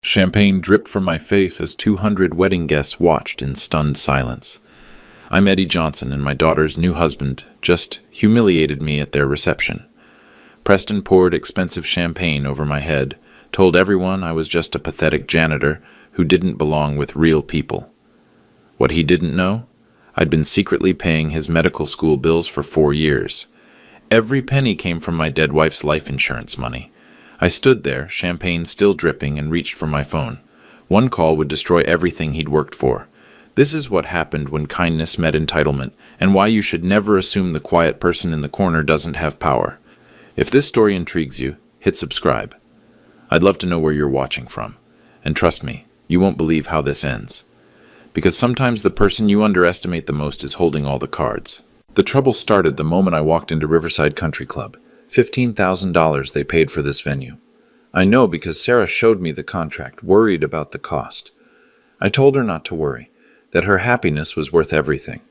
Champagne dripped from my face as 200 wedding guests watched in stunned silence. I'm Eddie Johnson, and my daughter's new husband just humiliated me at their reception. Preston poured expensive champagne over my head, told everyone I was just a pathetic janitor who didn't belong with real people. What he didn't know? I'd been secretly paying his medical school bills for 4 years. Every penny came from my dead wife's life insurance money. I stood there, champagne still dripping, and reached for my phone. One call would destroy everything he'd worked for. This is what happened when kindness met entitlement, and why you should never assume the quiet person in the corner doesn't have power. If this story intrigues you, hit subscribe. I'd love to know where you're watching from. And trust me, you won't believe how this ends. Because sometimes the person you underestimate the most is holding all the cards. The trouble started the moment I walked into Riverside Country Club. $15,000 they paid for this venue. I know because Sarah showed me the contract, worried about the cost. I told her not to worry, that her happiness was worth everything.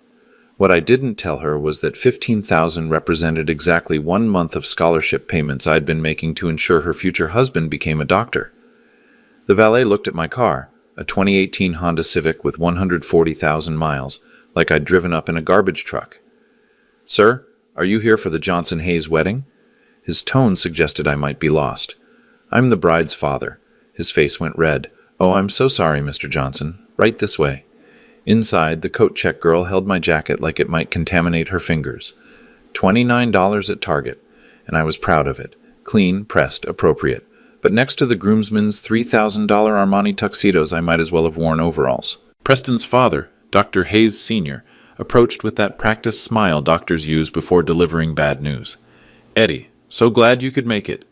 What I didn't tell her was that $15,000 represented exactly 1 month of scholarship payments I'd been making to ensure her future husband became a doctor. The valet looked at my car, a 2018 Honda Civic with 140,000 miles, like I'd driven up in a garbage truck. "Sir, are you here for the Johnson-Hayes wedding?" His tone suggested I might be lost. "I'm the bride's father." His face went red. "Oh, I'm so sorry, Mr. Johnson. Right this way." Inside, the coat check girl held my jacket like it might contaminate her fingers. $29 at Target, and I was proud of it. Clean, pressed, appropriate. But next to the groomsmen's $3,000 Armani tuxedos, I might as well have worn overalls. Preston's father, Dr. Hayes Sr., approached with that practiced smile doctors use before delivering bad news. "Eddie, so glad you could make it."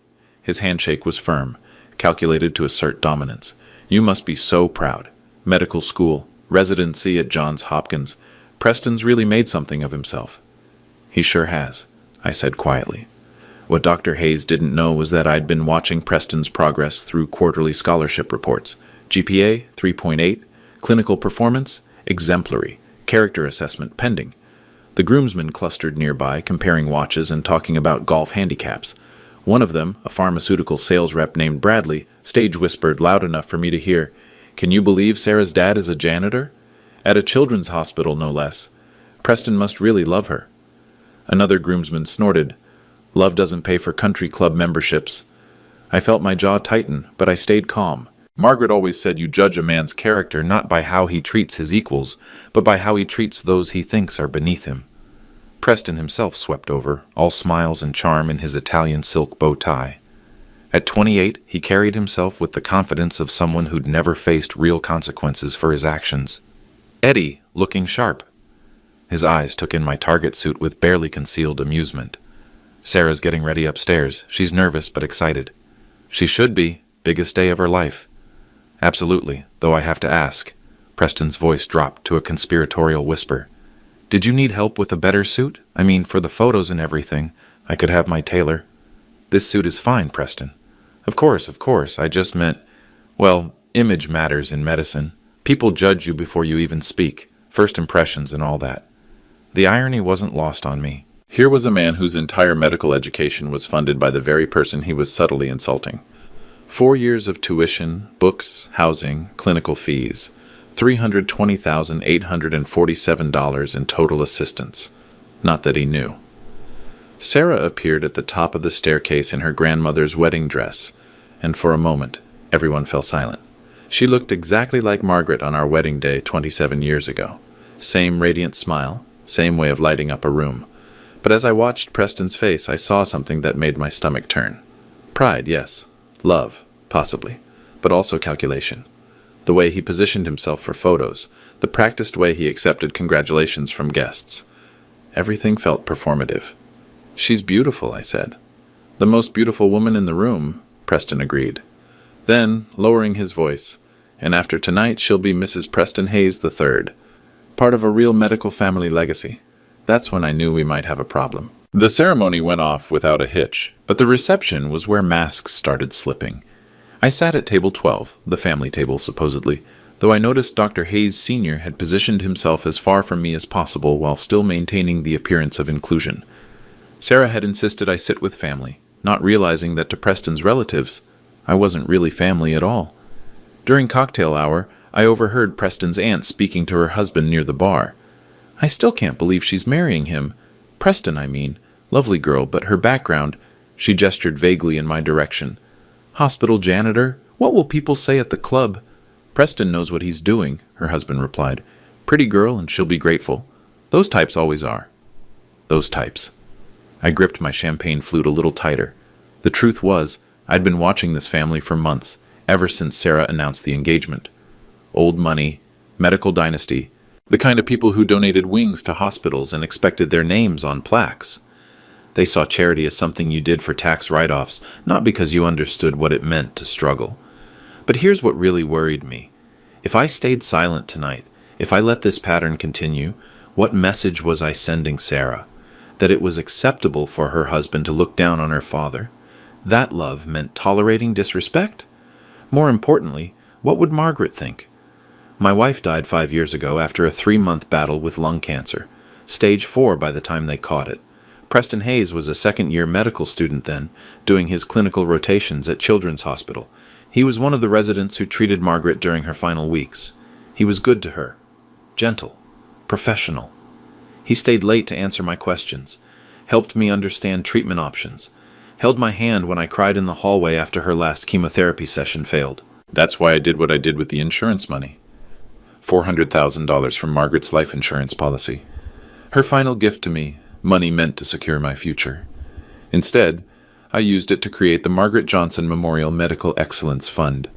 His handshake was firm, calculated to assert dominance. "You must be so proud. Medical school, residency at Johns Hopkins. Preston's really made something of himself." "He sure has," I said quietly. What Dr. Hayes didn't know was that I'd been watching Preston's progress through quarterly scholarship reports. GPA, 3.8, clinical performance, exemplary, character assessment pending. The groomsmen clustered nearby, comparing watches and talking about golf handicaps. One of them, a pharmaceutical sales rep named Bradley, stage whispered loud enough for me to hear, "Can you believe Sarah's dad is a janitor? At a children's hospital, no less. Preston must really love her." Another groomsman snorted, "Love doesn't pay for country club memberships." I felt my jaw tighten, but I stayed calm. Margaret always said you judge a man's character not by how he treats his equals, but by how he treats those he thinks are beneath him. Preston himself swept over, all smiles and charm in his Italian silk bow tie. At 28, he carried himself with the confidence of someone who'd never faced real consequences for his actions. Eddie, looking sharp. His eyes took in my target suit with barely concealed amusement. "Sarah's getting ready upstairs. She's nervous but excited." "She should be. Biggest day of her life." "Absolutely, though I have to ask." Preston's voice dropped to a conspiratorial whisper. "Did you need help with a better suit? I mean, for the photos and everything. I could have my tailor." "This suit is fine, Preston." Of course. I just meant, well, image matters in medicine. People judge you before you even speak. First impressions and all that." The irony wasn't lost on me. Here was a man whose entire medical education was funded by the very person he was subtly insulting. 4 years of tuition, books, housing, clinical fees. $320,847 in total assistance. Not that he knew. Sarah appeared at the top of the staircase in her grandmother's wedding dress, and for a moment, everyone fell silent. She looked exactly like Margaret on our wedding day 27 years ago. Same radiant smile, same way of lighting up a room. But as I watched Preston's face, I saw something that made my stomach turn. Pride, yes. Love, possibly. But also calculation. The way he positioned himself for photos. The practiced way he accepted congratulations from guests. Everything felt performative. "She's beautiful," I said. "The most beautiful woman in the room," Preston agreed. Then, lowering his voice, "And after tonight, she'll be Mrs. Preston Hayes III. Part of a real medical family legacy." That's when I knew we might have a problem. The ceremony went off without a hitch, but the reception was where masks started slipping. I sat at table 12, the family table supposedly, though I noticed Dr. Hayes Sr. had positioned himself as far from me as possible while still maintaining the appearance of inclusion. Sarah had insisted I sit with family, not realizing that to Preston's relatives, I wasn't really family at all. During cocktail hour, I overheard Preston's aunt speaking to her husband near the bar. I still can't believe she's marrying him. Preston, I mean. Lovely girl, but her background... She gestured vaguely in my direction. Hospital janitor? What will people say at the club? Preston knows what he's doing, her husband replied. Pretty girl, and she'll be grateful. Those types always are. Those types. I gripped my champagne flute a little tighter. The truth was, I'd been watching this family for months, ever since Sarah announced the engagement. Old money, medical dynasty, the kind of people who donated wings to hospitals and expected their names on plaques. They saw charity as something you did for tax write-offs, not because you understood what it meant to struggle. But here's what really worried me. If I stayed silent tonight, if I let this pattern continue, what message was I sending Sarah? That it was acceptable for her husband to look down on her father? That love meant tolerating disrespect? More importantly, what would Margaret think? My wife died 5 years ago after a 3-month battle with lung cancer, stage 4 by the time they caught it. Preston Hayes was a second-year medical student then, doing his clinical rotations at Children's Hospital. He was one of the residents who treated Margaret during her final weeks. He was good to her, gentle, professional. He stayed late to answer my questions, helped me understand treatment options, held my hand when I cried in the hallway after her last chemotherapy session failed. That's why I did what I did with the insurance money. $400,000 from Margaret's life insurance policy. Her final gift to me, money meant to secure my future. Instead, I used it to create the Margaret Johnson Memorial Medical Excellence Fund,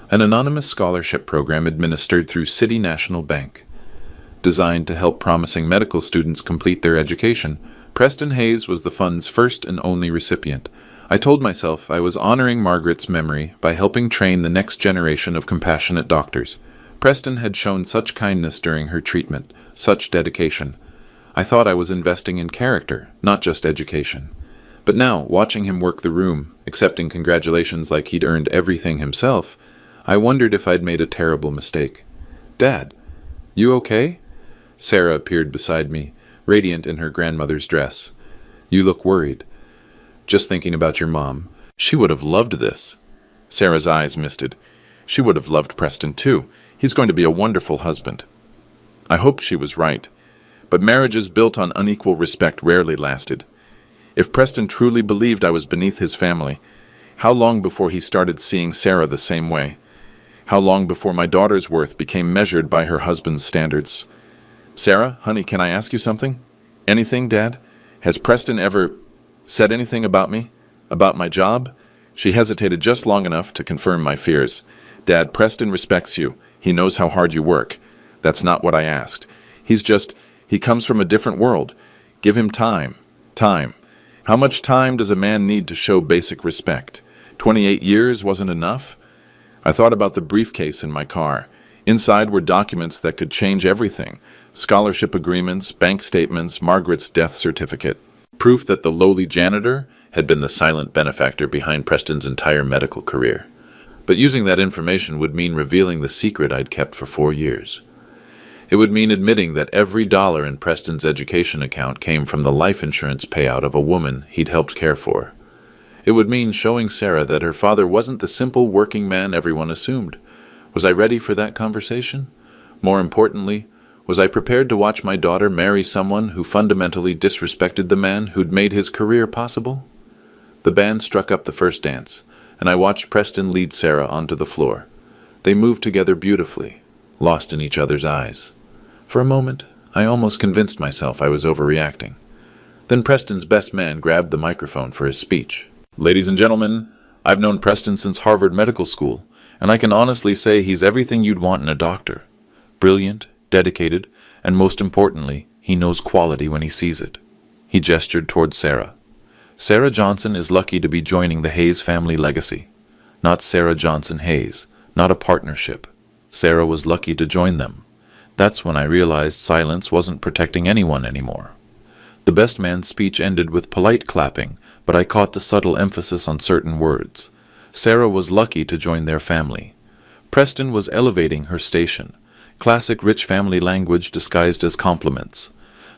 an anonymous scholarship program administered through City National Bank. Designed to help promising medical students complete their education, Preston Hayes was the fund's first and only recipient. I told myself I was honoring Margaret's memory by helping train the next generation of compassionate doctors. Preston had shown such kindness during her treatment, such dedication. I thought I was investing in character, not just education. But now, watching him work the room, accepting congratulations like he'd earned everything himself, I wondered if I'd made a terrible mistake. Dad, you okay? Sarah appeared beside me, radiant in her grandmother's dress. You look worried. Just thinking about your mom. She would have loved this. Sarah's eyes misted. She would have loved Preston too. He's going to be a wonderful husband. I hoped she was right. But marriages built on unequal respect rarely lasted. If Preston truly believed I was beneath his family, how long before he started seeing Sarah the same way? How long before my daughter's worth became measured by her husband's standards? Sarah, honey, can I ask you something? Anything, Dad? Has Preston ever said anything about me? About my job? She hesitated just long enough to confirm my fears. Dad, Preston respects you. He knows how hard you work. That's not what I asked. He comes from a different world. Give him time. Time. How much time does a man need to show basic respect? 28 years wasn't enough? I thought about the briefcase in my car. Inside were documents that could change everything. Scholarship agreements, bank statements, Margaret's death certificate. Proof that the lowly janitor had been the silent benefactor behind Preston's entire medical career. But using that information would mean revealing the secret I'd kept for 4 years. It would mean admitting that every dollar in Preston's education account came from the life insurance payout of a woman he'd helped care for. It would mean showing Sarah that her father wasn't the simple working man everyone assumed. Was I ready for that conversation? More importantly, was I prepared to watch my daughter marry someone who fundamentally disrespected the man who'd made his career possible? The band struck up the first dance, and I watched Preston lead Sarah onto the floor. They moved together beautifully, lost in each other's eyes. For a moment, I almost convinced myself I was overreacting. Then Preston's best man grabbed the microphone for his speech. Ladies and gentlemen, I've known Preston since Harvard Medical School, and I can honestly say he's everything you'd want in a doctor. Brilliant, dedicated, and most importantly, he knows quality when he sees it. He gestured toward Sarah. Sarah Johnson is lucky to be joining the Hayes family legacy. Not Sarah Johnson Hayes, not a partnership. Sarah was lucky to join them. That's when I realized silence wasn't protecting anyone anymore. The best man's speech ended with polite clapping, but I caught the subtle emphasis on certain words. Sarah was lucky to join their family. Preston was elevating her station. Classic rich family language disguised as compliments.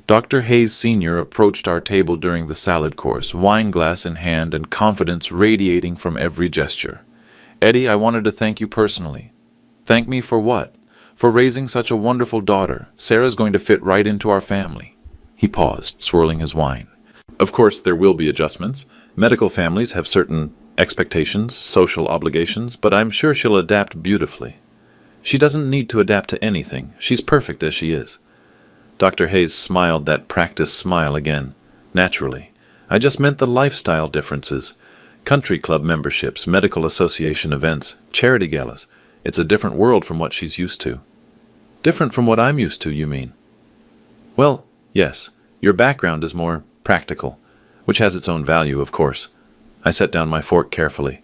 Dr. Hayes Sr. approached our table during the salad course, wine glass in hand and confidence radiating from every gesture. Eddie, I wanted to thank you personally. Thank me for what? For raising such a wonderful daughter. Sarah's going to fit right into our family. He paused, swirling his wine. Of course, there will be adjustments. Medical families have certain expectations, social obligations, but I'm sure she'll adapt beautifully. She doesn't need to adapt to anything. She's perfect as she is. Dr. Hayes smiled that practiced smile again. Naturally. I just meant the lifestyle differences. Country club memberships, medical association events, charity galas. It's a different world from what she's used to. Different from what I'm used to, you mean? Well, yes. Your background is more practical, which has its own value, of course. I set down my fork carefully.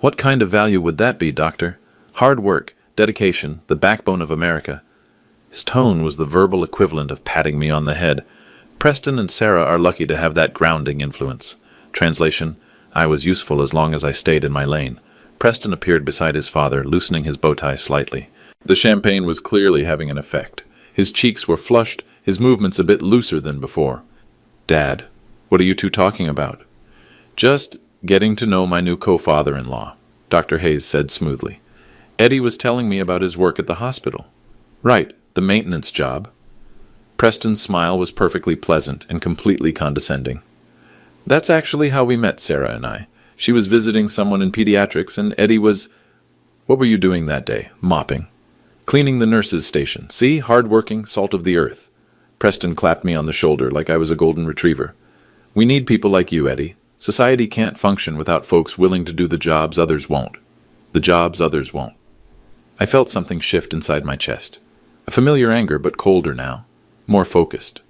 What kind of value would that be, Doctor? Hard work, dedication, the backbone of America. His tone was the verbal equivalent of patting me on the head. Preston and Sarah are lucky to have that grounding influence. Translation, I was useful as long as I stayed in my lane. Preston appeared beside his father, loosening his bow tie slightly. The champagne was clearly having an effect. His cheeks were flushed, his movements a bit looser than before. Dad, what are you two talking about? Just getting to know my new co-father-in-law, Dr. Hayes said smoothly. Eddie was telling me about his work at the hospital. Right, the maintenance job. Preston's smile was perfectly pleasant and completely condescending. That's actually how we met, Sarah and I. She was visiting someone in pediatrics, and Eddie was... What were you doing that day? Mopping. Cleaning the nurse's station. See? Hard-working, salt of the earth. Preston clapped me on the shoulder like I was a golden retriever. We need people like you, Eddie. Society can't function without folks willing to do the jobs others won't. The jobs others won't. I felt something shift inside my chest. A familiar anger, but colder now. More focused.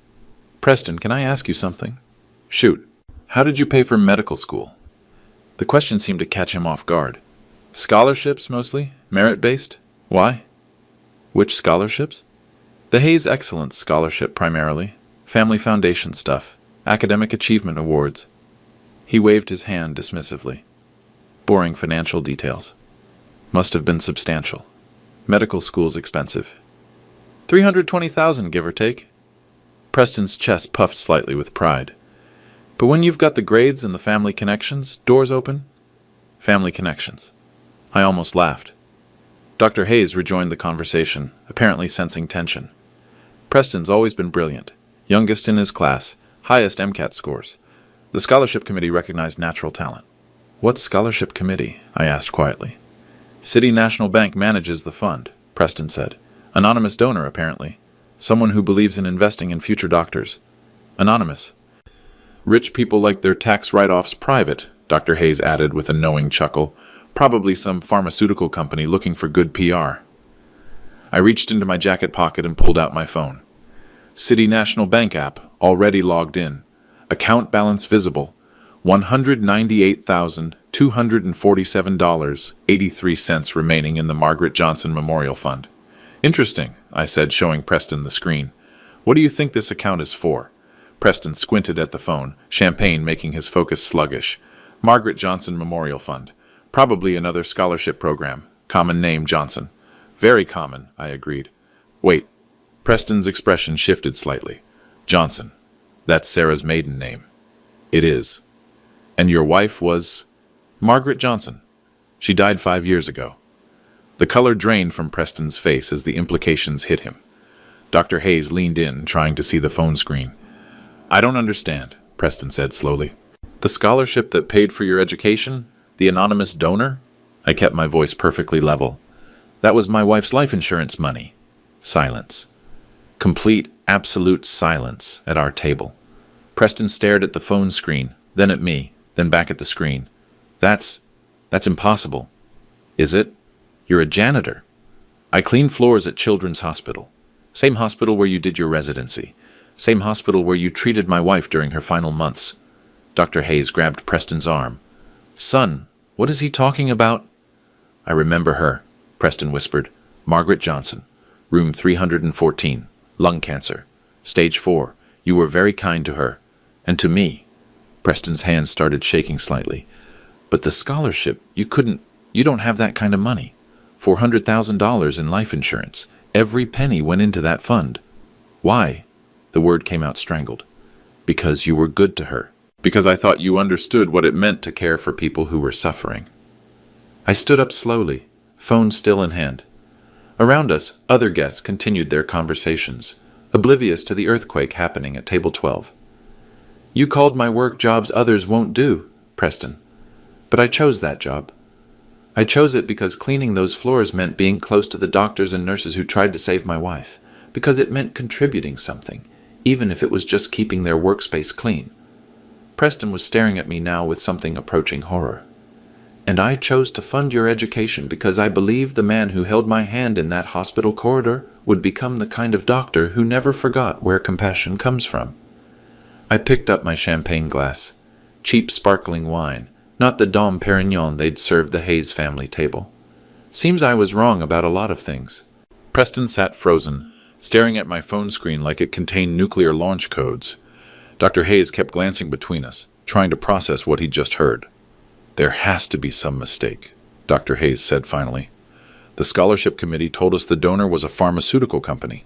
Preston, can I ask you something? Shoot. How did you pay for medical school? The question seemed to catch him off guard. Scholarships, mostly? Merit-based? Why? Which scholarships? The Hayes Excellence Scholarship, primarily. Family Foundation stuff. Academic Achievement Awards. He waved his hand dismissively. Boring financial details. Must have been substantial. Medical school's expensive. $320,000, give or take. Preston's chest puffed slightly with pride. But when you've got the grades and the family connections, doors open. Family connections. I almost laughed. Dr. Hayes rejoined the conversation, apparently sensing tension. Preston's always been brilliant. Youngest in his class. Highest MCAT scores. The scholarship committee recognized natural talent. What scholarship committee? I asked quietly. City National Bank manages the fund, Preston said. Anonymous donor, apparently. Someone who believes in investing in future doctors. Anonymous. Rich people like their tax write-offs private, Dr. Hayes added with a knowing chuckle. Probably some pharmaceutical company looking for good PR. I reached into my jacket pocket and pulled out my phone. City National Bank app, already logged in. Account balance visible. $198,247.83 remaining in the Margaret Johnson Memorial Fund. Interesting, I said, showing Preston the screen. What do you think this account is for? Preston squinted at the phone, champagne making his focus sluggish. Margaret Johnson Memorial Fund. Probably another scholarship program. Common name, Johnson. Very common, I agreed. Wait. Preston's expression shifted slightly. Johnson. That's Sarah's maiden name. It is. And your wife was... Margaret Johnson. She died 5 years ago. The color drained from Preston's face as the implications hit him. Dr. Hayes leaned in, trying to see the phone screen. I don't understand, Preston said slowly. The scholarship that paid for your education? The anonymous donor? I kept my voice perfectly level. That was my wife's life insurance money. Silence. Complete, absolute silence at our table. Preston stared at the phone screen, then at me, then back at the screen. That's impossible. Is it? You're a janitor. I clean floors at Children's Hospital. Same hospital where you did your residency. Same hospital where you treated my wife during her final months. Dr. Hayes grabbed Preston's arm. Son, what is he talking about? I remember her, Preston whispered. Margaret Johnson. Room 314. Lung cancer. Stage 4. You were very kind to her. And to me. Preston's hands started shaking slightly. But the scholarship, you don't have that kind of money. $400,000 in life insurance. Every penny went into that fund. Why? The word came out strangled. Because you were good to her. Because I thought you understood what it meant to care for people who were suffering. I stood up slowly, phone still in hand. Around us, other guests continued their conversations, oblivious to the earthquake happening at table 12. You called my work jobs others won't do, Preston. But I chose that job. I chose it because cleaning those floors meant being close to the doctors and nurses who tried to save my wife, because it meant contributing something, even if it was just keeping their workspace clean. Preston was staring at me now with something approaching horror. And I chose to fund your education because I believed the man who held my hand in that hospital corridor would become the kind of doctor who never forgot where compassion comes from. I picked up my champagne glass. Cheap sparkling wine, not the Dom Perignon they'd served the Hayes family table. Seems I was wrong about a lot of things. Preston sat frozen, staring at my phone screen like it contained nuclear launch codes. Dr. Hayes kept glancing between us, trying to process what he'd just heard. There has to be some mistake, Dr. Hayes said finally. The scholarship committee told us the donor was a pharmaceutical company.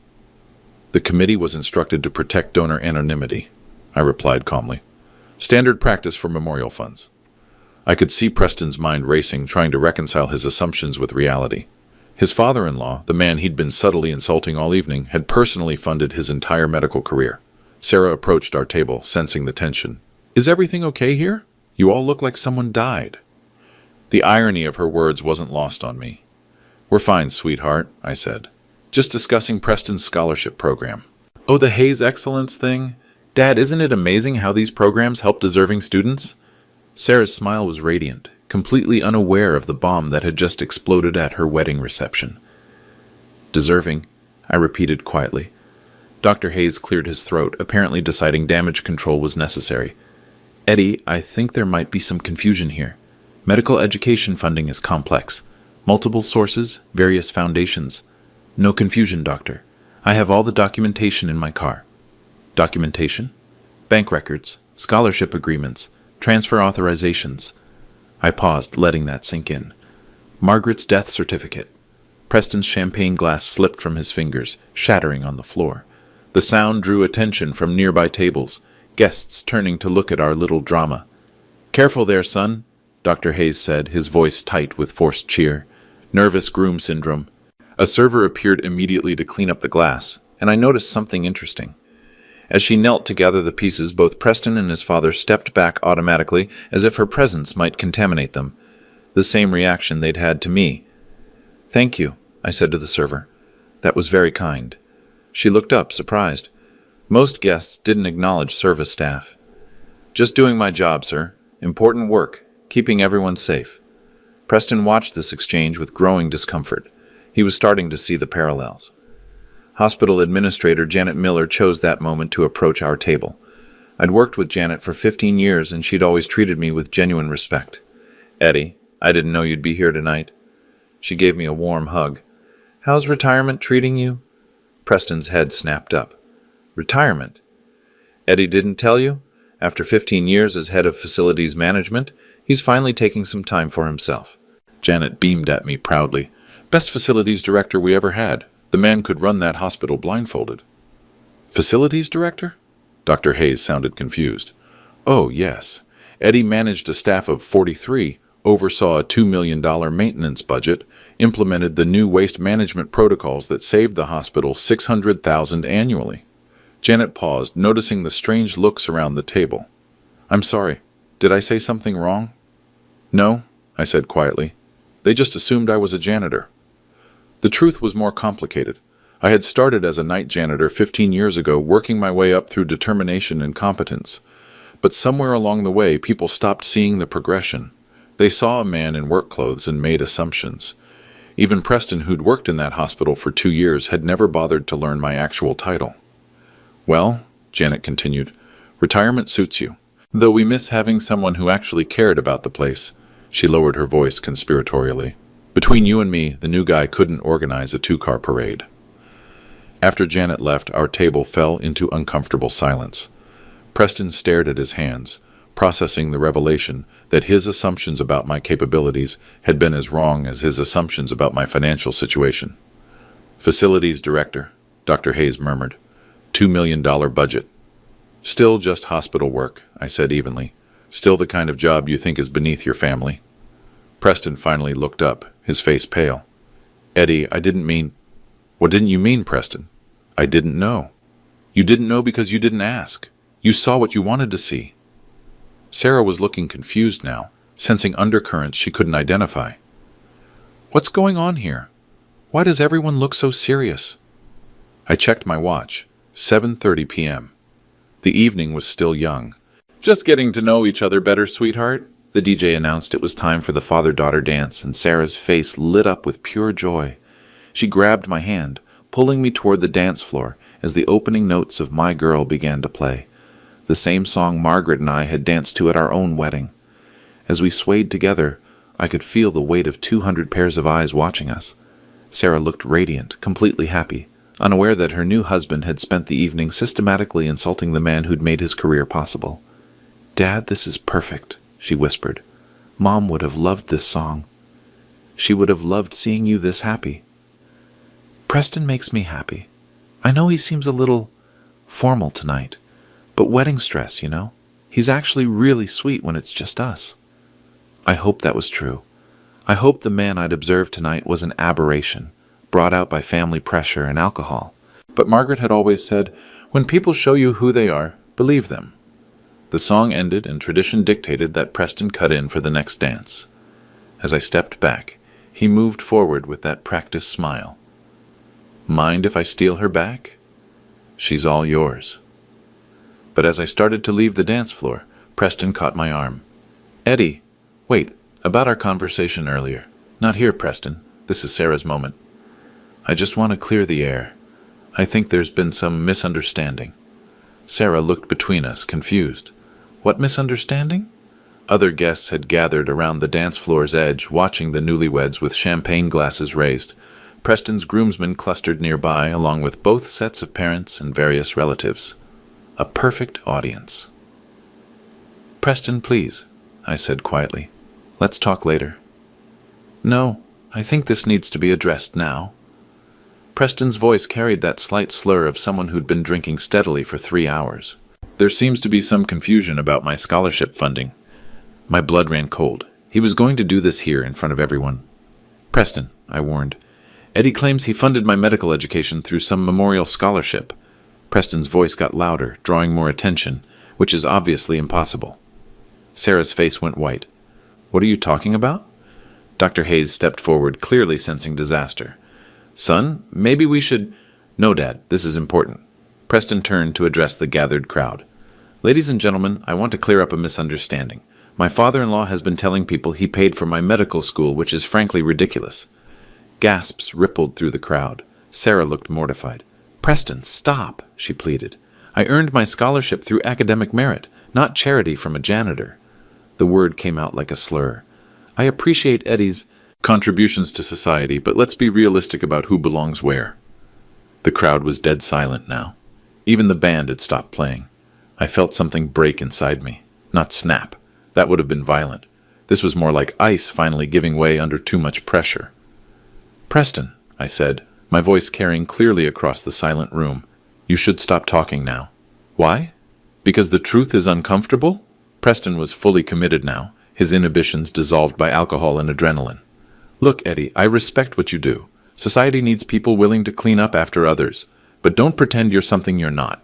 The committee was instructed to protect donor anonymity, I replied calmly. Standard practice for memorial funds. I could see Preston's mind racing, trying to reconcile his assumptions with reality. His father-in-law, the man he'd been subtly insulting all evening, had personally funded his entire medical career. Sarah approached our table, sensing the tension. Is everything okay here? You all look like someone died. The irony of her words wasn't lost on me. We're fine, sweetheart, I said. Just discussing Preston's scholarship program. Oh, the Hayes Excellence thing? Dad, isn't it amazing how these programs help deserving students? Sarah's smile was radiant, completely unaware of the bomb that had just exploded at her wedding reception. Deserving, I repeated quietly. Dr. Hayes cleared his throat, apparently deciding damage control was necessary. Eddie, I think there might be some confusion here. Medical education funding is complex. Multiple sources, various foundations. No confusion, doctor. I have all the documentation in my car. Documentation? Bank records, scholarship agreements, transfer authorizations. I paused, letting that sink in. Margaret's death certificate. Preston's champagne glass slipped from his fingers, shattering on the floor. The sound drew attention from nearby tables, guests turning to look at our little drama. Careful there, son, Dr. Hayes said, his voice tight with forced cheer. Nervous Groom syndrome. A server appeared immediately to clean up the glass, and I noticed something interesting. As she knelt to gather the pieces, both Preston and his father stepped back automatically, as if her presence might contaminate them. The same reaction they'd had to me. Thank you, I said to the server. That was very kind. She looked up, surprised. Most guests didn't acknowledge service staff. Just doing my job, sir. Important work, keeping everyone safe. Preston watched this exchange with growing discomfort. He was starting to see the parallels. Hospital Administrator Janet Miller chose that moment to approach our table. I'd worked with Janet for 15 years, and she'd always treated me with genuine respect. Eddie, I didn't know you'd be here tonight. She gave me a warm hug. How's retirement treating you? Preston's head snapped up. Retirement? Eddie didn't tell you? After 15 years as head of facilities management, he's finally taking some time for himself. Janet beamed at me proudly. Best facilities director we ever had. The man could run that hospital blindfolded. Facilities director? Dr. Hayes sounded confused. Oh, yes. Eddie managed a staff of 43, oversaw a $2 million maintenance budget, implemented the new waste management protocols that saved the hospital $600,000 annually. Janet paused, noticing the strange looks around the table. I'm sorry. Did I say something wrong? No, I said quietly. They just assumed I was a janitor. The truth was more complicated. I had started as a night janitor 15 years ago, working my way up through determination and competence. But somewhere along the way, people stopped seeing the progression. They saw a man in work clothes and made assumptions. Even Preston, who'd worked in that hospital for 2 years, had never bothered to learn my actual title. Well, Janet continued, retirement suits you. Though we miss having someone who actually cared about the place. She lowered her voice conspiratorially. Between you and me, the new guy couldn't organize a 2-car parade. After Janet left, our table fell into uncomfortable silence. Preston stared at his hands, processing the revelation that his assumptions about my capabilities had been as wrong as his assumptions about my financial situation. Facilities director, Dr. Hayes murmured. $2 million budget. Still just hospital work, I said evenly. Still the kind of job you think is beneath your family. Preston finally looked up, his face pale. Eddie, I didn't mean... What didn't you mean, Preston? I didn't know. You didn't know because you didn't ask. You saw what you wanted to see. Sarah was looking confused now, sensing undercurrents she couldn't identify. What's going on here? Why does everyone look so serious? I checked my watch. 7:30 p.m. The evening was still young. Just getting to know each other better, sweetheart. The DJ announced it was time for the father-daughter dance, and Sarah's face lit up with pure joy. She grabbed my hand, pulling me toward the dance floor as the opening notes of My Girl began to play, the same song Margaret and I had danced to at our own wedding. As we swayed together, I could feel the weight of 200 pairs of eyes watching us. Sarah looked radiant, completely happy, unaware that her new husband had spent the evening systematically insulting the man who'd made his career possible. "Dad, this is perfect," she whispered. "Mom would have loved this song. She would have loved seeing you this happy." Preston makes me happy. I know he seems a little formal tonight, but wedding stress, you know? He's actually really sweet when it's just us. I hope that was true. I hope the man I'd observed tonight was an aberration, brought out by family pressure and alcohol. But Margaret had always said, when people show you who they are, believe them. The song ended, and tradition dictated that Preston cut in for the next dance. As I stepped back, he moved forward with that practiced smile. "Mind if I steal her back? She's all yours." But as I started to leave the dance floor, Preston caught my arm. "Eddie, wait, about our conversation earlier. Not here, Preston. This is Sarah's moment. I just want to clear the air. I think there's been some misunderstanding." Sarah looked between us, confused. What misunderstanding? Other guests had gathered around the dance floor's edge, watching the newlyweds with champagne glasses raised. Preston's groomsmen clustered nearby, along with both sets of parents and various relatives. A perfect audience. "Preston, please," I said quietly. "Let's talk later." "No, I think this needs to be addressed now." Preston's voice carried that slight slur of someone who'd been drinking steadily for 3 hours. "There seems to be some confusion about my scholarship funding." My blood ran cold. He was going to do this here in front of everyone. "Preston," I warned. "Eddie claims he funded my medical education through some memorial scholarship." Preston's voice got louder, drawing more attention, which is obviously impossible. Sarah's face went white. "What are you talking about?" Dr. Hayes stepped forward, clearly sensing disaster. "Son, maybe we should—" "No, Dad, this is important." Preston turned to address the gathered crowd. "Ladies and gentlemen, I want to clear up a misunderstanding. My father-in-law has been telling people he paid for my medical school, which is frankly ridiculous." Gasps rippled through the crowd. Sarah looked mortified. "Preston, stop," she pleaded. "I earned my scholarship through academic merit, not charity from a janitor." The word came out like a slur. "I appreciate Eddie's contributions to society, but let's be realistic about who belongs where." The crowd was dead silent now. Even the band had stopped playing. I felt something break inside me. Not snap. That would have been violent. This was more like ice finally giving way under too much pressure. "Preston," I said, my voice carrying clearly across the silent room, "you should stop talking now." "Why? Because the truth is uncomfortable?" Preston was fully committed now, his inhibitions dissolved by alcohol and adrenaline. "Look, Eddie, I respect what you do. Society needs people willing to clean up after others, but don't pretend you're something you're not."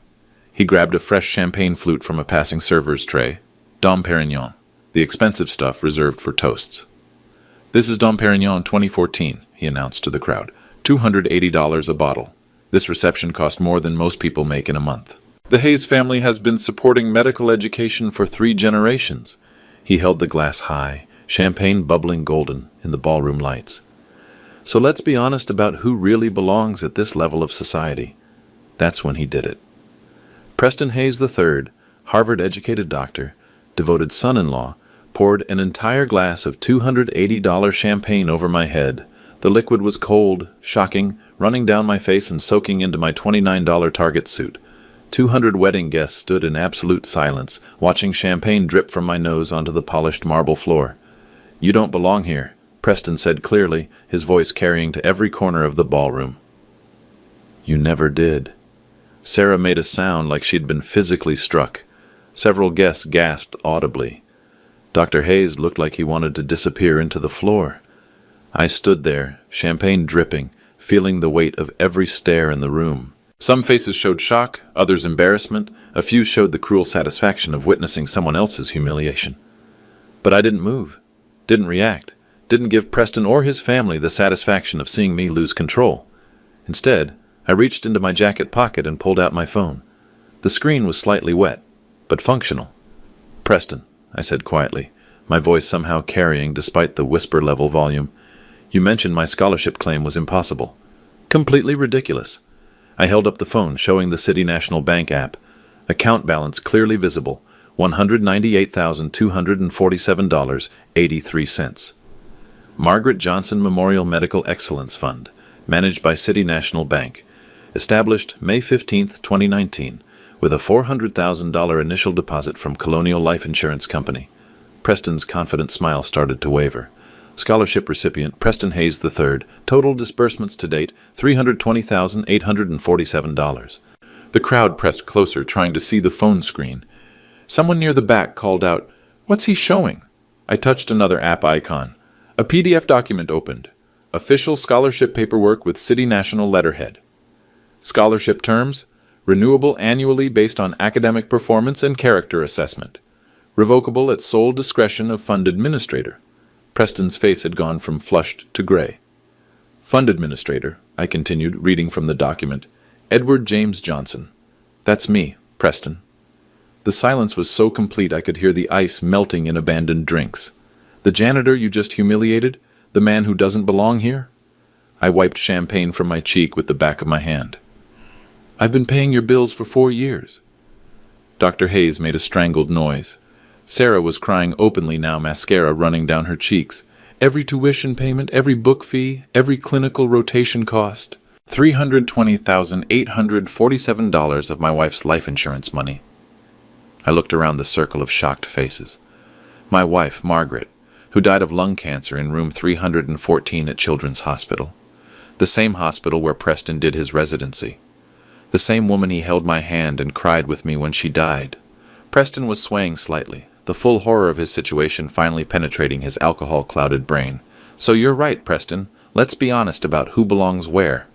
He grabbed a fresh champagne flute from a passing server's tray. Dom Perignon, the expensive stuff reserved for toasts. "This is Dom Perignon 2014, he announced to the crowd. $280 a bottle. This reception cost more than most people make in a month. The Hayes family has been supporting medical education for 3 generations. He held the glass high, champagne bubbling golden in the ballroom lights. "So let's be honest about who really belongs at this level of society." That's when he did it. Preston Hayes III, Harvard-educated doctor, devoted son-in-law, poured an entire glass of $280 champagne over my head. The liquid was cold, shocking, running down my face and soaking into my $29 Target suit. 200 wedding guests stood in absolute silence, watching champagne drip from my nose onto the polished marble floor. "You don't belong here," Preston said clearly, his voice carrying to every corner of the ballroom. "You never did." Sarah made a sound like she'd been physically struck. Several guests gasped audibly. Dr. Hayes looked like he wanted to disappear into the floor. I stood there, champagne dripping, feeling the weight of every stare in the room. Some faces showed shock, others embarrassment, a few showed the cruel satisfaction of witnessing someone else's humiliation. But I didn't move, didn't react, didn't give Preston or his family the satisfaction of seeing me lose control. Instead, I reached into my jacket pocket and pulled out my phone. The screen was slightly wet, but functional. "Preston," I said quietly, my voice somehow carrying despite the whisper-level volume. "You mentioned my scholarship claim was impossible. Completely ridiculous." I held up the phone, showing the City National Bank app. Account balance clearly visible, $198,247.83. Margaret Johnson Memorial Medical Excellence Fund, managed by City National Bank. Established May 15, 2019, with a $400,000 initial deposit from Colonial Life Insurance Company. Preston's confident smile started to waver. Scholarship recipient Preston Hayes III. Total disbursements to date, $320,847. The crowd pressed closer, trying to see the phone screen. Someone near the back called out, "What's he showing?" I touched another app icon. A PDF document opened. Official scholarship paperwork with City National letterhead. Scholarship terms: renewable annually based on academic performance and character assessment. Revocable at sole discretion of fund administrator. Preston's face had gone from flushed to gray. Fund administrator, I continued, reading from the document. Edward James Johnson. That's me, Preston. The silence was so complete I could hear the ice melting in abandoned drinks. The janitor you just humiliated? The man who doesn't belong here? I wiped champagne from my cheek with the back of my hand. I've been paying your bills for 4 years. Dr. Hayes made a strangled noise. Sarah was crying openly now, mascara running down her cheeks. Every tuition payment, every book fee, every clinical rotation cost. $320,847 of my wife's life insurance money. I looked around the circle of shocked faces. My wife, Margaret, who died of lung cancer in room 314 at Children's Hospital. The same hospital where Preston did his residency. The same woman he held my hand and cried with me when she died. Preston was swaying slightly, the full horror of his situation finally penetrating his alcohol-clouded brain. So you're right, Preston. Let's be honest about who belongs where.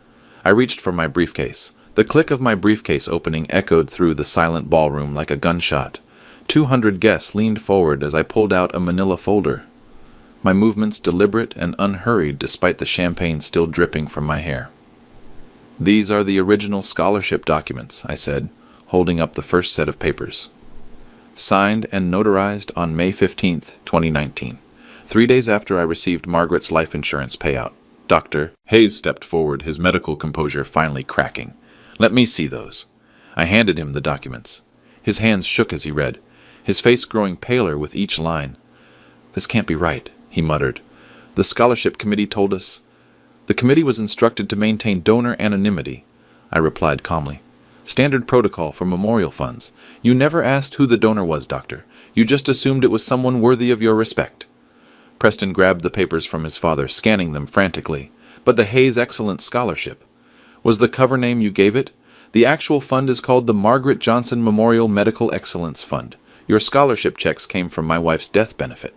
I reached for my briefcase. The click of my briefcase opening echoed through the silent ballroom like a gunshot. 200 guests leaned forward as I pulled out a manila folder. My movements deliberate and unhurried despite the champagne still dripping from my hair. These are the original scholarship documents, I said, holding up the first set of papers. Signed and notarized on May 15, 2019, 3 days after I received Margaret's life insurance payout. Dr. Hayes stepped forward, his medical composure finally cracking. Let me see those. I handed him the documents. His hands shook as he read, his face growing paler with each line. This can't be right, he muttered. The scholarship committee told us. The committee was instructed to maintain donor anonymity, I replied calmly. Standard protocol for memorial funds. You never asked who the donor was, Doctor. You just assumed it was someone worthy of your respect. Preston grabbed the papers from his father, scanning them frantically. But the Hayes Excellence Scholarship. Was the cover name you gave it? The actual fund is called the Margaret Johnson Memorial Medical Excellence Fund. Your scholarship checks came from my wife's death benefit.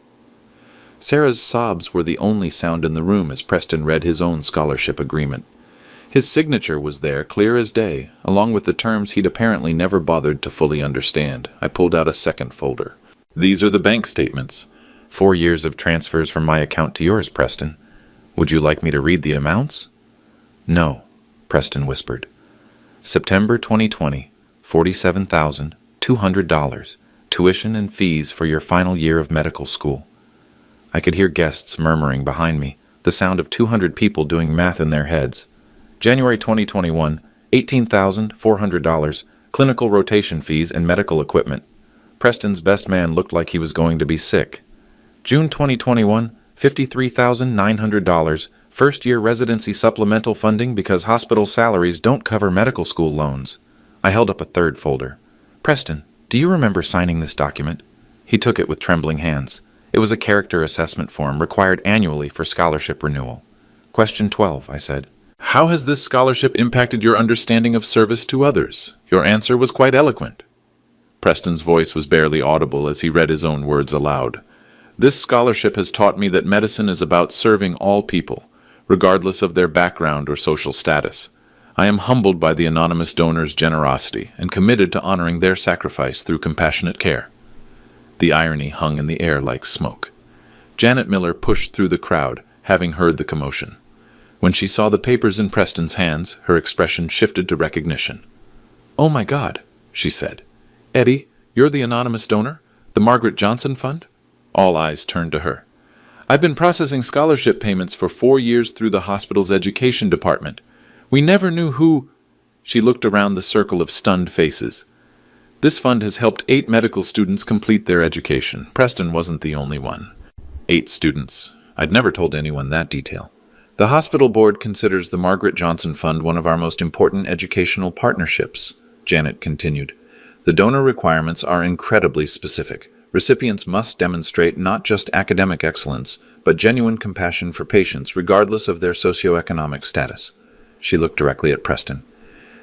Sarah's sobs were the only sound in the room as Preston read his own scholarship agreement. His signature was there, clear as day, along with the terms he'd apparently never bothered to fully understand. I pulled out a second folder. These are the bank statements. 4 years of transfers from my account to yours, Preston. Would you like me to read the amounts? No, Preston whispered. September 2020, $47,200. Tuition and fees for your final year of medical school. I could hear guests murmuring behind me, the sound of 200 people doing math in their heads. January 2021, $18,400, clinical rotation fees and medical equipment. Preston's best man looked like he was going to be sick. June 2021, $53,900, first-year residency supplemental funding because hospital salaries don't cover medical school loans. I held up a third folder. Preston, do you remember signing this document? He took it with trembling hands. It was a character assessment form required annually for scholarship renewal. Question 12, I said. How has this scholarship impacted your understanding of service to others? Your answer was quite eloquent. Preston's voice was barely audible as he read his own words aloud. This scholarship has taught me that medicine is about serving all people, regardless of their background or social status. I am humbled by the anonymous donor's generosity and committed to honoring their sacrifice through compassionate care." The irony hung in the air like smoke. Janet Miller pushed through the crowd, having heard the commotion. When she saw the papers in Preston's hands, her expression shifted to recognition. "Oh my God," she said. "Eddie, you're the anonymous donor? The Margaret Johnson Fund?" All eyes turned to her. "I've been processing scholarship payments for 4 years through the hospital's education department. We never knew who—" She looked around the circle of stunned faces. "This fund has helped 8 medical students complete their education. Preston wasn't the only one." 8 students. I'd never told anyone that detail. "The hospital board considers the Margaret Johnson Fund one of our most important educational partnerships," Janet continued. "The donor requirements are incredibly specific. Recipients must demonstrate not just academic excellence, but genuine compassion for patients regardless of their socioeconomic status." She looked directly at Preston.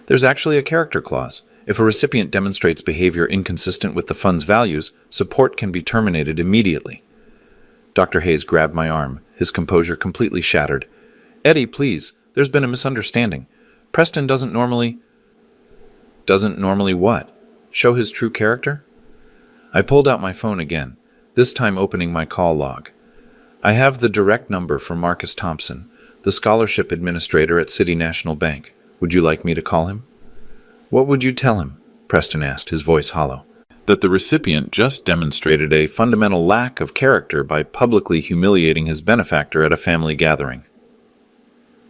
"There's actually a character clause. If a recipient demonstrates behavior inconsistent with the fund's values, support can be terminated immediately." Dr. Hayes grabbed my arm, his composure completely shattered. "Eddie, please, there's been a misunderstanding. Preston doesn't normally—" "Doesn't normally what? Show his true character?" I pulled out my phone again, this time opening my call log. "I have the direct number for Marcus Thompson, the scholarship administrator at City National Bank. Would you like me to call him?" "What would you tell him?" Preston asked, his voice hollow. "That the recipient just demonstrated a fundamental lack of character by publicly humiliating his benefactor at a family gathering."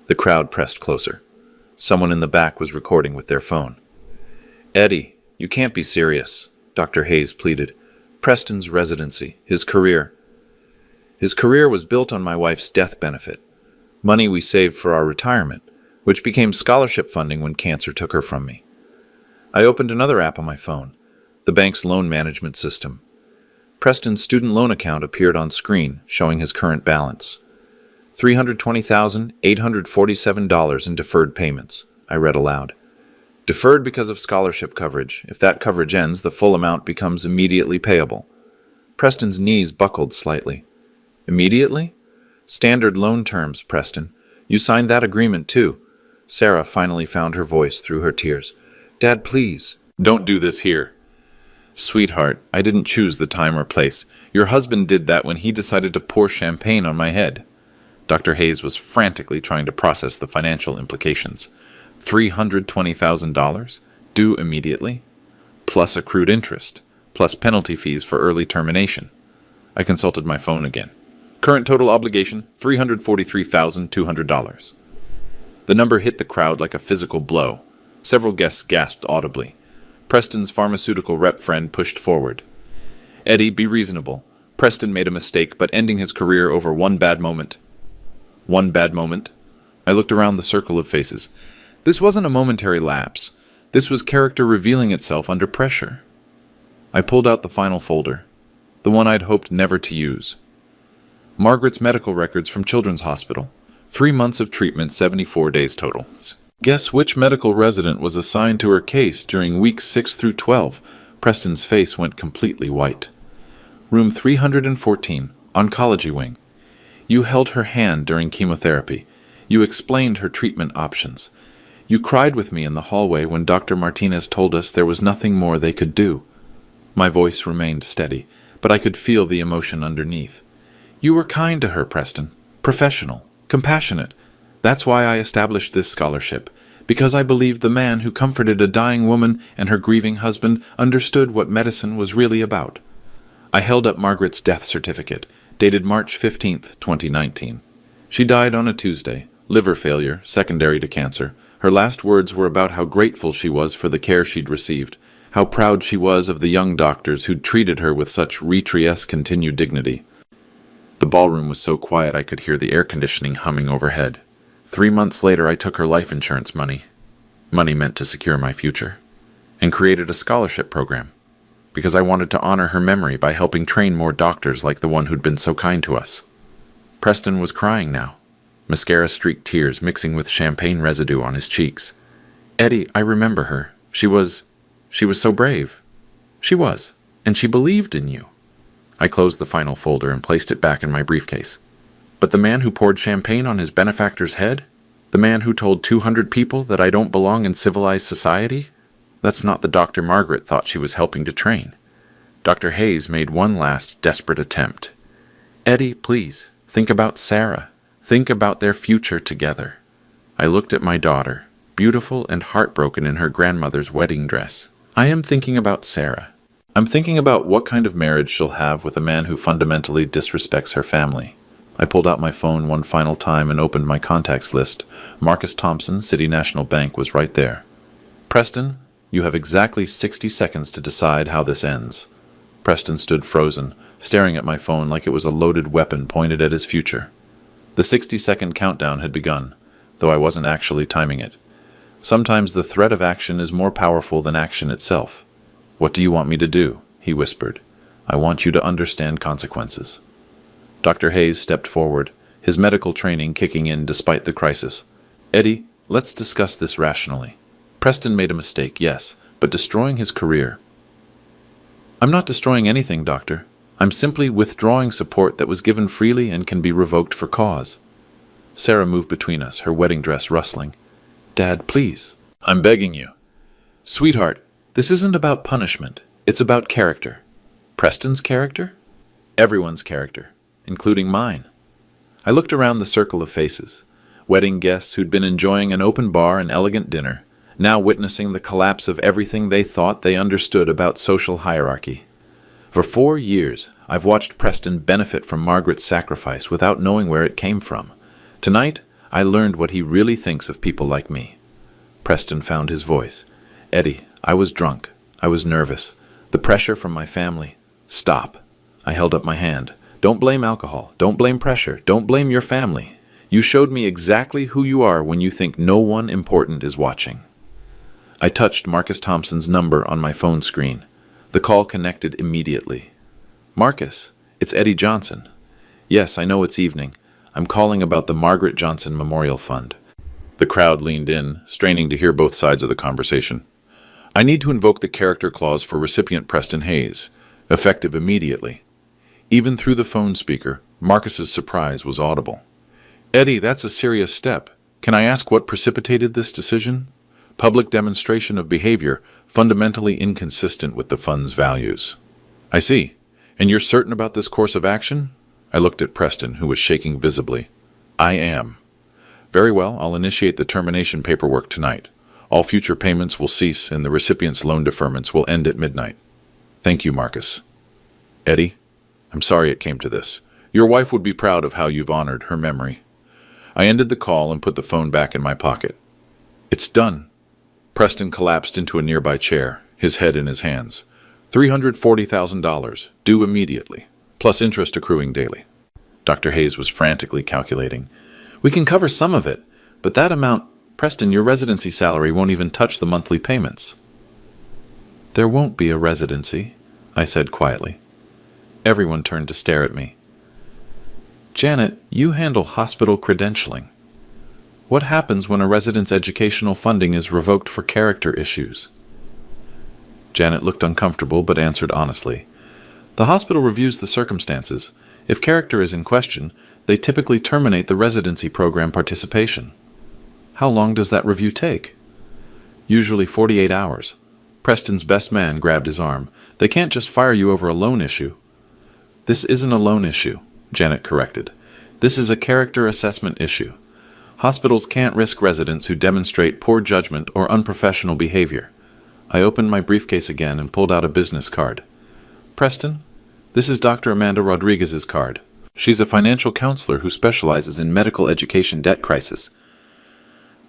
The crowd pressed closer. Someone in the back was recording with their phone. "Eddie, you can't be serious," Dr. Hayes pleaded. "Preston's residency, his career. His career was built on my wife's death benefit, money we saved for our retirement, which became scholarship funding when cancer took her from me." I opened another app on my phone, the bank's loan management system. Preston's student loan account appeared on screen, showing his current balance. $320,847 in deferred payments, I read aloud. "Deferred because of scholarship coverage. If that coverage ends, the full amount becomes immediately payable." Preston's knees buckled slightly. "Immediately?" "Standard loan terms, Preston. You signed that agreement too." Sarah finally found her voice through her tears. "Dad, please." "Don't do this here." "Sweetheart, I didn't choose the time or place. Your husband did that when he decided to pour champagne on my head." Dr. Hayes was frantically trying to process the financial implications. $320,000, due immediately, plus accrued interest, plus penalty fees for early termination. I consulted my phone again. Current total obligation, $343,200. The number hit the crowd like a physical blow. Several guests gasped audibly. Preston's pharmaceutical rep friend pushed forward. "Eddie, be reasonable. Preston made a mistake, but ending his career over one bad moment." "One bad moment?" I looked around the circle of faces. This wasn't a momentary lapse. This was character revealing itself under pressure. I pulled out the final folder, the one I'd hoped never to use. Margaret's medical records from Children's Hospital. 3 months of treatment, 74 days total. Guess which medical resident was assigned to her case during weeks 6 through 12? Preston's face went completely white. Room 314, oncology wing. You held her hand during chemotherapy. You explained her treatment options. You cried with me in the hallway when Dr. Martinez told us there was nothing more they could do. My voice remained steady, but I could feel the emotion underneath. You were kind to her, Preston. Professional. Compassionate. That's why I established this scholarship, because I believed the man who comforted a dying woman and her grieving husband understood what medicine was really about. I held up Margaret's death certificate, dated March 15th, 2019. She died on a Tuesday, liver failure, secondary to cancer. Her last words were about how grateful she was for the care she'd received, how proud she was of the young doctors who'd treated her with such retriesque continued dignity. The ballroom was so quiet I could hear the air conditioning humming overhead. 3 months later, I took her life insurance money meant to secure my future, and created a scholarship program, because I wanted to honor her memory by helping train more doctors like the one who'd been so kind to us. Preston was crying now, mascara-streaked tears mixing with champagne residue on his cheeks. Eddie, I remember her. She was so brave. She was, and she believed in you. I closed the final folder and placed it back in my briefcase. But the man who poured champagne on his benefactor's head? The man who told 200 people that I don't belong in civilized society? That's not the Dr. Margaret thought she was helping to train. Dr. Hayes made one last desperate attempt. Eddie, please, think about Sarah. Think about their future together. I looked at my daughter, beautiful and heartbroken in her grandmother's wedding dress. I am thinking about Sarah. I'm thinking about what kind of marriage she'll have with a man who fundamentally disrespects her family. I pulled out my phone one final time and opened my contacts list. Marcus Thompson, City National Bank, was right there. Preston, you have exactly 60 seconds to decide how this ends. Preston stood frozen, staring at my phone like it was a loaded weapon pointed at his future. The 60-second countdown had begun, though I wasn't actually timing it. Sometimes the threat of action is more powerful than action itself. What do you want me to do? He whispered. I want you to understand consequences. Dr. Hayes stepped forward, his medical training kicking in despite the crisis. Eddie, let's discuss this rationally. Preston made a mistake, yes, but destroying his career. I'm not destroying anything, Doctor. I'm simply withdrawing support that was given freely and can be revoked for cause. Sarah moved between us, her wedding dress rustling. Dad, please. I'm begging you. Sweetheart, this isn't about punishment. It's about character. Preston's character? Everyone's character, including mine. I looked around the circle of faces. Wedding guests who'd been enjoying an open bar and elegant dinner, now witnessing the collapse of everything they thought they understood about social hierarchy. For 4 years, I've watched Preston benefit from Margaret's sacrifice without knowing where it came from. Tonight, I learned what he really thinks of people like me. Preston found his voice. Eddie, I was drunk. I was nervous. The pressure from my family. Stop. I held up my hand. Don't blame alcohol. Don't blame pressure. Don't blame your family. You showed me exactly who you are when you think no one important is watching. I touched Marcus Thompson's number on my phone screen. The call connected immediately. Marcus, it's Eddie Johnson. Yes, I know it's evening. I'm calling about the Margaret Johnson Memorial Fund. The crowd leaned in, straining to hear both sides of the conversation. I need to invoke the character clause for recipient Preston Hayes, effective immediately. Even through the phone speaker, Marcus's surprise was audible. Eddie, that's a serious step. Can I ask what precipitated this decision? Public demonstration of behavior fundamentally inconsistent with the fund's values. I see. And you're certain about this course of action? I looked at Preston, who was shaking visibly. I am. Very well, I'll initiate the termination paperwork tonight. All future payments will cease and the recipient's loan deferments will end at midnight. Thank you, Marcus. Eddie, I'm sorry it came to this. Your wife would be proud of how you've honored her memory. I ended the call and put the phone back in my pocket. It's done. Preston collapsed into a nearby chair, his head in his hands. $340,000, due immediately, plus interest accruing daily. Dr. Hayes was frantically calculating. We can cover some of it, but that amount, Preston, your residency salary won't even touch the monthly payments. There won't be a residency, I said quietly. Everyone turned to stare at me. Janet, you handle hospital credentialing. What happens when a resident's educational funding is revoked for character issues? Janet looked uncomfortable but answered honestly. The hospital reviews the circumstances. If character is in question, they typically terminate the residency program participation. How long does that review take? Usually 48 hours. Preston's best man grabbed his arm. They can't just fire you over a loan issue. This isn't a loan issue, Janet corrected. This is a character assessment issue. Hospitals can't risk residents who demonstrate poor judgment or unprofessional behavior. I opened my briefcase again and pulled out a business card. Preston, this is Dr. Amanda Rodriguez's card. She's a financial counselor who specializes in medical education debt crisis.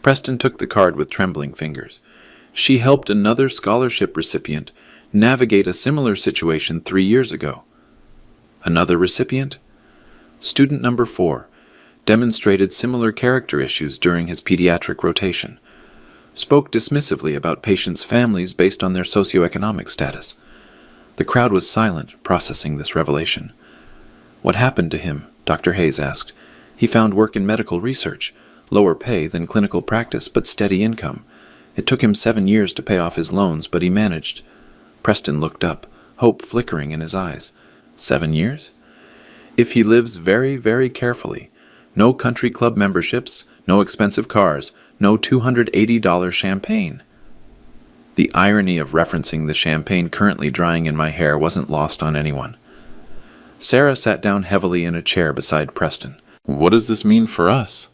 Preston took the card with trembling fingers. She helped another scholarship recipient navigate a similar situation 3 years ago. Another recipient? Student number 4. Demonstrated similar character issues during his pediatric rotation. Spoke dismissively about patients' families based on their socioeconomic status. The crowd was silent, processing this revelation. What happened to him? Dr. Hayes asked. He found work in medical research, lower pay than clinical practice, but steady income. It took him 7 years to pay off his loans, but he managed. Preston looked up, hope flickering in his eyes. 7 years? If he lives very, very carefully. No country club memberships, no expensive cars, no $280 champagne. The irony of referencing the champagne currently drying in my hair wasn't lost on anyone. Sarah sat down heavily in a chair beside Preston. "What does this mean for us?"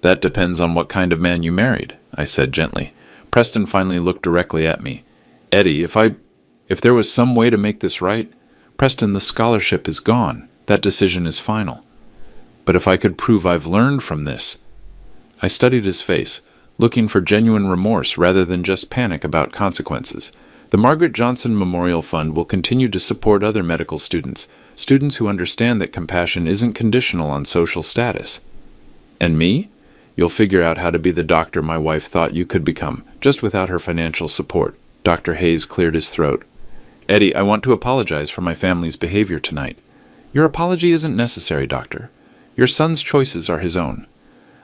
"That depends on what kind of man you married," I said gently. Preston finally looked directly at me. "Eddie, if there was some way to make this right..." "Preston, the scholarship is gone. That decision is final." "But if I could prove I've learned from this..." I studied his face, looking for genuine remorse rather than just panic about consequences. The Margaret Johnson Memorial Fund will continue to support other medical students who understand that compassion isn't conditional on social status. And me? You'll figure out how to be the doctor my wife thought you could become, just without her financial support. Dr. Hayes cleared his throat. "Eddie, I want to apologize for my family's behavior tonight." "Your apology isn't necessary, Doctor. Your son's choices are his own."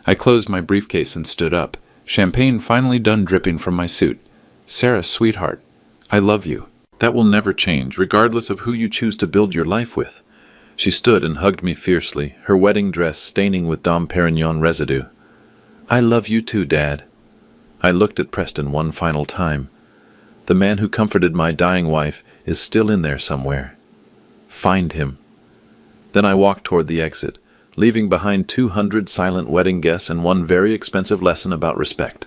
I closed my briefcase and stood up, champagne finally done dripping from my suit. "Sarah, sweetheart, I love you. That will never change, regardless of who you choose to build your life with." She stood and hugged me fiercely, her wedding dress staining with Dom Perignon residue. "I love you too, Dad." I looked at Preston one final time. The man who comforted my dying wife is still in there somewhere. Find him. Then I walked toward the exit, leaving behind 200 silent wedding guests and one very expensive lesson about respect.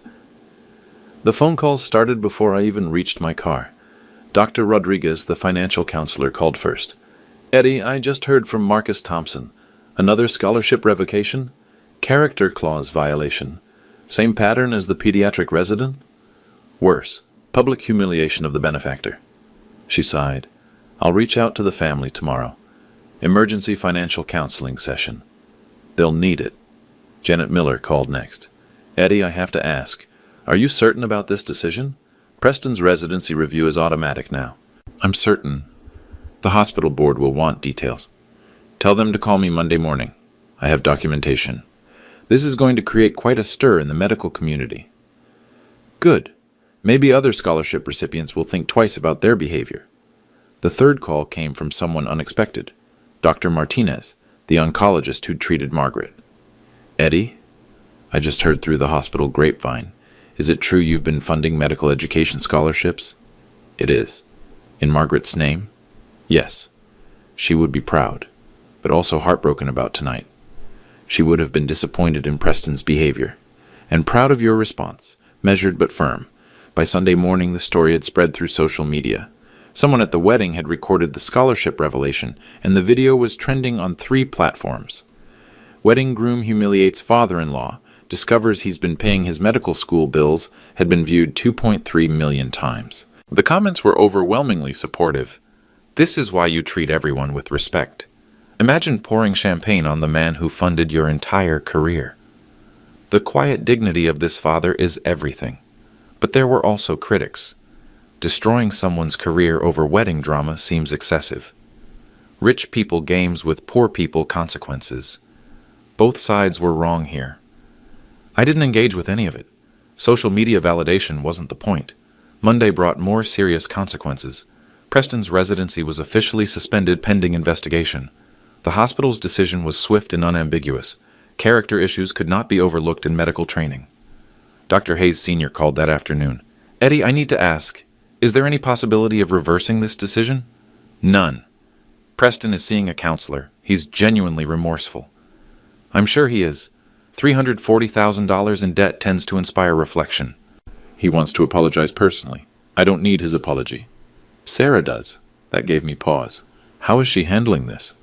The phone calls started before I even reached my car. Dr. Rodriguez, the financial counselor, called first. "Eddie, I just heard from Marcus Thompson. Another scholarship revocation? Character clause violation. Same pattern as the pediatric resident? Worse, public humiliation of the benefactor." She sighed. "I'll reach out to the family tomorrow. Emergency financial counseling session. They'll need it." Janet Miller called next. "Eddie, I have to ask, are you certain about this decision? Preston's residency review is automatic now." "I'm certain. The hospital board will want details. Tell them to call me Monday morning. I have documentation. This is going to create quite a stir in the medical community." "Good. Maybe other scholarship recipients will think twice about their behavior." The third call came from someone unexpected. Dr. Martinez, the oncologist who'd treated Margaret. "Eddie, I just heard through the hospital grapevine. Is it true you've been funding medical education scholarships?" "It is." "In Margaret's name?" "Yes." She would be proud, but also heartbroken about tonight. She would have been disappointed in Preston's behavior, and proud of your response, measured but firm. By Sunday morning, the story had spread through social media. Someone at the wedding had recorded the scholarship revelation, and the video was trending on 3 platforms. Wedding groom humiliates father-in-law, discovers he's been paying his medical school bills, had been viewed 2.3 million times. The comments were overwhelmingly supportive. "This is why you treat everyone with respect." Imagine pouring champagne on the man who funded your entire career. The quiet dignity of this father is everything. But there were also critics. Destroying someone's career over wedding drama seems excessive. Rich people games with poor people consequences. Both sides were wrong here. I didn't engage with any of it. Social media validation wasn't the point. Monday brought more serious consequences. Preston's residency was officially suspended pending investigation. The hospital's decision was swift and unambiguous. Character issues could not be overlooked in medical training. Dr. Hayes Sr. called that afternoon. "Eddie, I need to ask, is there any possibility of reversing this decision?" "None. Preston is seeing a counselor. He's genuinely remorseful." "I'm sure he is. $340,000 in debt tends to inspire reflection." "He wants to apologize personally. I don't need his apology." "Sarah does." That gave me pause. "How is she handling this?"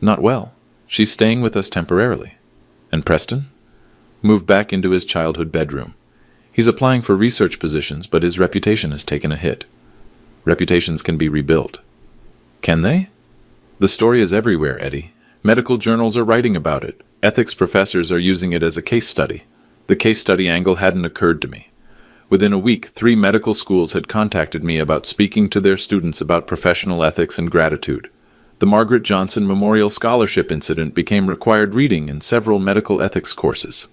"Not well. She's staying with us temporarily." "And Preston?" "Moved back into his childhood bedroom. He's applying for research positions, but his reputation has taken a hit." "Reputations can be rebuilt." "Can they?" "The story is everywhere, Eddie. Medical journals are writing about it. Ethics professors are using it as a case study. The case study angle hadn't occurred to me. Within a week, 3 medical schools had contacted me about speaking to their students about professional ethics and gratitude. The Margaret Johnson Memorial Scholarship incident became required reading in several medical ethics courses.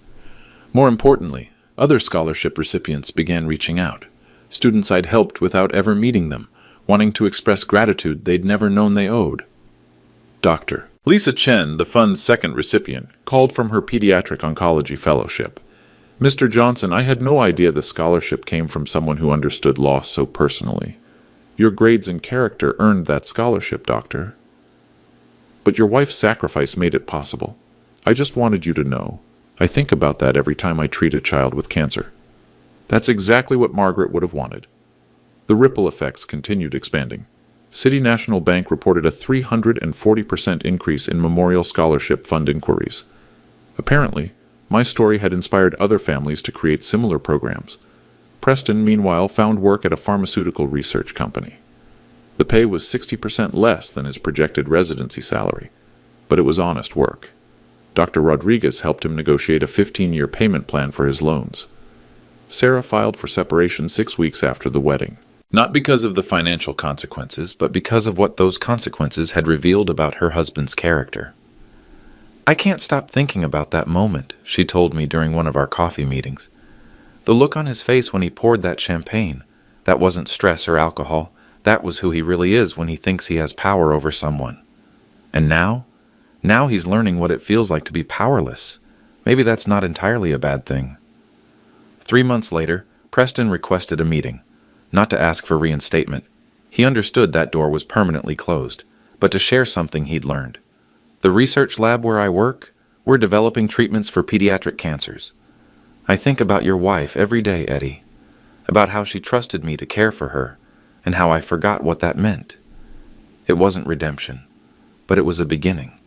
More importantly, other scholarship recipients began reaching out. Students I'd helped without ever meeting them, wanting to express gratitude they'd never known they owed. Doctor. Lisa Chen, the fund's second recipient, called from her pediatric oncology fellowship. Mr. Johnson, I had no idea the scholarship came from someone who understood loss so personally. Your grades and character earned that scholarship, Doctor. But your wife's sacrifice made it possible. I just wanted you to know. I think about that every time I treat a child with cancer. That's exactly what Margaret would have wanted. The ripple effects continued expanding. City National Bank reported a 340% increase in Memorial Scholarship Fund inquiries. Apparently, my story had inspired other families to create similar programs. Preston, meanwhile, found work at a pharmaceutical research company. The pay was 60% less than his projected residency salary, but it was honest work. Dr. Rodriguez helped him negotiate a 15-year payment plan for his loans. Sarah filed for separation 6 weeks after the wedding. Not because of the financial consequences, but because of what those consequences had revealed about her husband's character. I can't stop thinking about that moment, she told me during one of our coffee meetings. The look on his face when he poured that champagne, that wasn't stress or alcohol. That was who he really is when he thinks he has power over someone. And now he's learning what it feels like to be powerless. Maybe that's not entirely a bad thing. 3 months later, Preston requested a meeting, not to ask for reinstatement. He understood that door was permanently closed, but to share something he'd learned. The research lab where I work, we're developing treatments for pediatric cancers. I think about your wife every day, Eddie, about how she trusted me to care for her, and how I forgot what that meant. It wasn't redemption, but it was a beginning.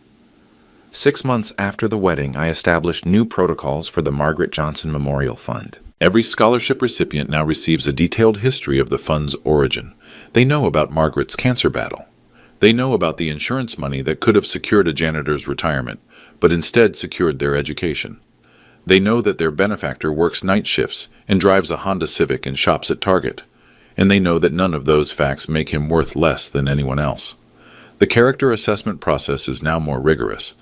6 months after the wedding, I established new protocols for the Margaret Johnson Memorial Fund. Every scholarship recipient now receives a detailed history of the fund's origin. They know about Margaret's cancer battle. They know about the insurance money that could have secured a janitor's retirement, but instead secured their education. They know that their benefactor works night shifts and drives a Honda Civic and shops at Target. And they know that none of those facts make him worth less than anyone else. The character assessment process is now more rigorous.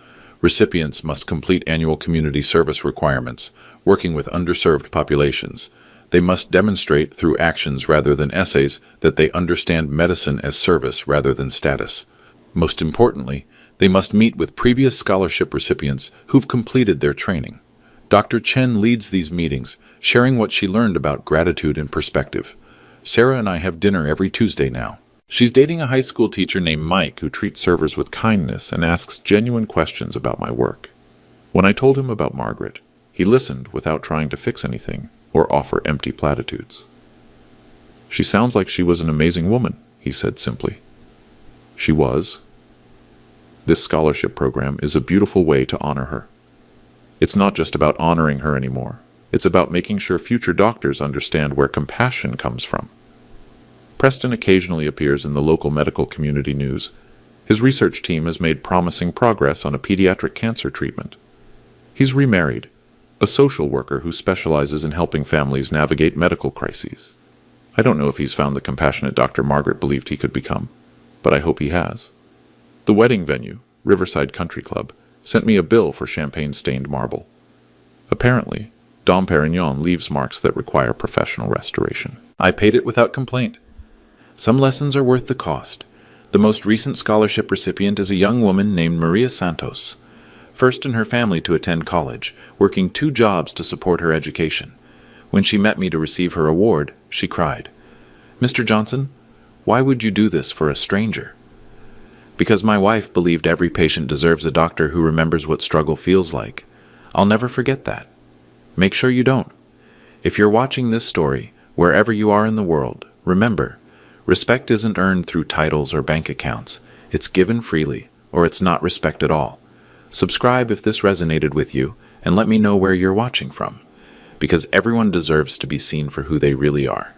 Recipients must complete annual community service requirements, working with underserved populations. They must demonstrate through actions rather than essays that they understand medicine as service rather than status. Most importantly, they must meet with previous scholarship recipients who've completed their training. Dr. Chen leads these meetings, sharing what she learned about gratitude and perspective. Sarah and I have dinner every Tuesday now. She's dating a high school teacher named Mike who treats servers with kindness and asks genuine questions about my work. When I told him about Margaret, he listened without trying to fix anything or offer empty platitudes. She sounds like she was an amazing woman, he said simply. She was. This scholarship program is a beautiful way to honor her. It's not just about honoring her anymore. It's about making sure future doctors understand where compassion comes from. Preston occasionally appears in the local medical community news. His research team has made promising progress on a pediatric cancer treatment. He's remarried, a social worker who specializes in helping families navigate medical crises. I don't know if he's found the compassionate Dr. Margaret believed he could become, but I hope he has. The wedding venue, Riverside Country Club, sent me a bill for champagne-stained marble. Apparently, Dom Perignon leaves marks that require professional restoration. I paid it without complaint. Some lessons are worth the cost. The most recent scholarship recipient is a young woman named Maria Santos, first in her family to attend college, working 2 jobs to support her education. When she met me to receive her award, she cried, "Mr. Johnson, why would you do this for a stranger?" Because my wife believed every patient deserves a doctor who remembers what struggle feels like. I'll never forget that. Make sure you don't. If you're watching this story, wherever you are in the world, remember, respect isn't earned through titles or bank accounts. It's given freely, or it's not respect at all. Subscribe if this resonated with you, and let me know where you're watching from. Because everyone deserves to be seen for who they really are.